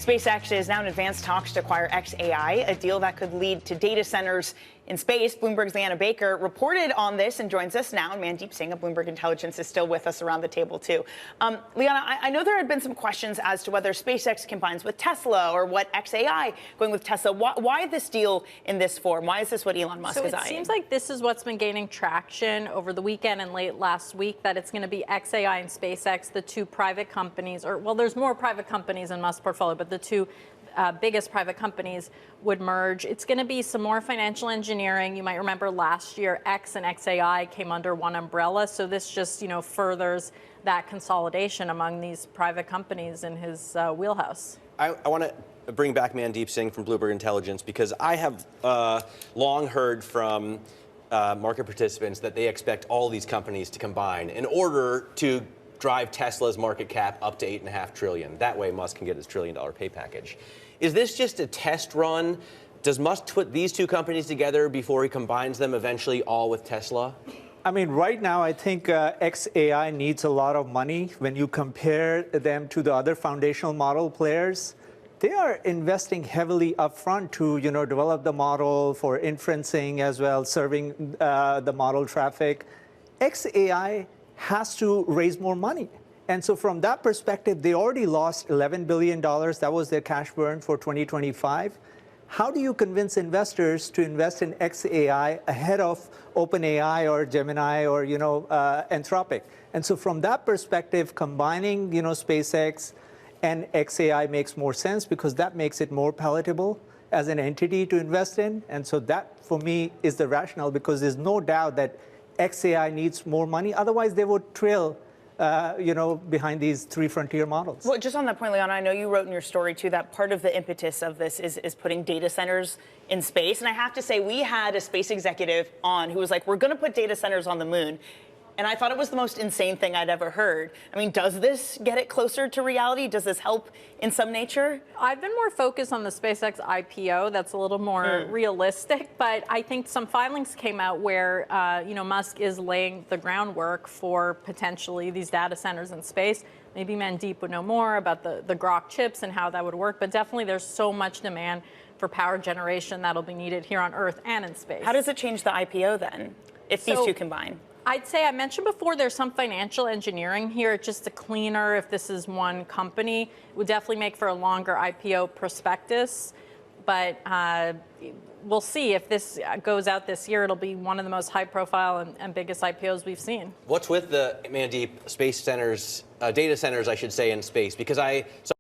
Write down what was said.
SpaceX is now in advanced talks to acquire XAI, a deal that could lead to data centers in space. Bloomberg's Leanna Baker reported on this and joins us now. And Mandeep Singh of Bloomberg Intelligence is still with us around the table, too. Leanna, I know there had been some questions as to whether SpaceX combines with Tesla or what XAI going with Tesla. Why this deal in this form? Why is this what Elon Musk is eyeing? So it seems like this is what's been gaining traction over the weekend and late last week, that it's going to be XAI and SpaceX, the two private companies, or, well, there's more private companies in Musk's portfolio, but the two biggest private companies would merge. It's going to be some more financial engineering. You might remember last year, X and XAI came under one umbrella. So this just, furthers that consolidation among these private companies in his wheelhouse. I want to bring back Mandeep Singh from Bloomberg Intelligence, because I have long heard from market participants that they expect all these companies to combine in order to drive Tesla's market cap up to $8.5 trillion. That way Musk can get his $1 trillion pay package. Is this just a test run? Does Musk put these two companies together before he combines them eventually all with Tesla? I mean, right now, I think XAI needs a lot of money. When you compare them to the other foundational model players, they are investing heavily upfront to, develop the model for inferencing as well, serving the model traffic. XAI has to raise more money. And so from that perspective, they already lost $11 billion. That was their cash burn for 2025. How do you convince investors to invest in XAI ahead of OpenAI or Gemini or, Anthropic? And so from that perspective, combining, SpaceX and XAI makes more sense, because that makes it more palatable as an entity to invest in. And so that, for me, is the rationale, because there's no doubt that XAI needs more money. Otherwise, they would trail behind these three frontier models. Well, just on that point, Leanna, I know you wrote in your story, too, that part of the impetus of this is putting data centers in space. And I have to say, we had a space executive on who was like, we're going to put data centers on the moon. And I thought it was the most insane thing I'd ever heard. I mean, does this get it closer to reality? Does this help in some nature? I've been more focused on the SpaceX IPO. That's a little more realistic. But I think some filings came out where, Musk is laying the groundwork for potentially these data centers in space. Maybe Mandeep would know more about the Grok chips and how that would work. But definitely there's so much demand for power generation that'll be needed here on Earth and in space. How does it change the IPO then, if these two combine? I'd say, I mentioned before, there's some financial engineering here. It's just a cleaner, if this is one company. It would definitely make for a longer IPO prospectus. But we'll see. If this goes out this year, it'll be one of the most high profile and biggest IPOs we've seen. What's with the, Mandeep, space centers, data centers, I should say, in space? Because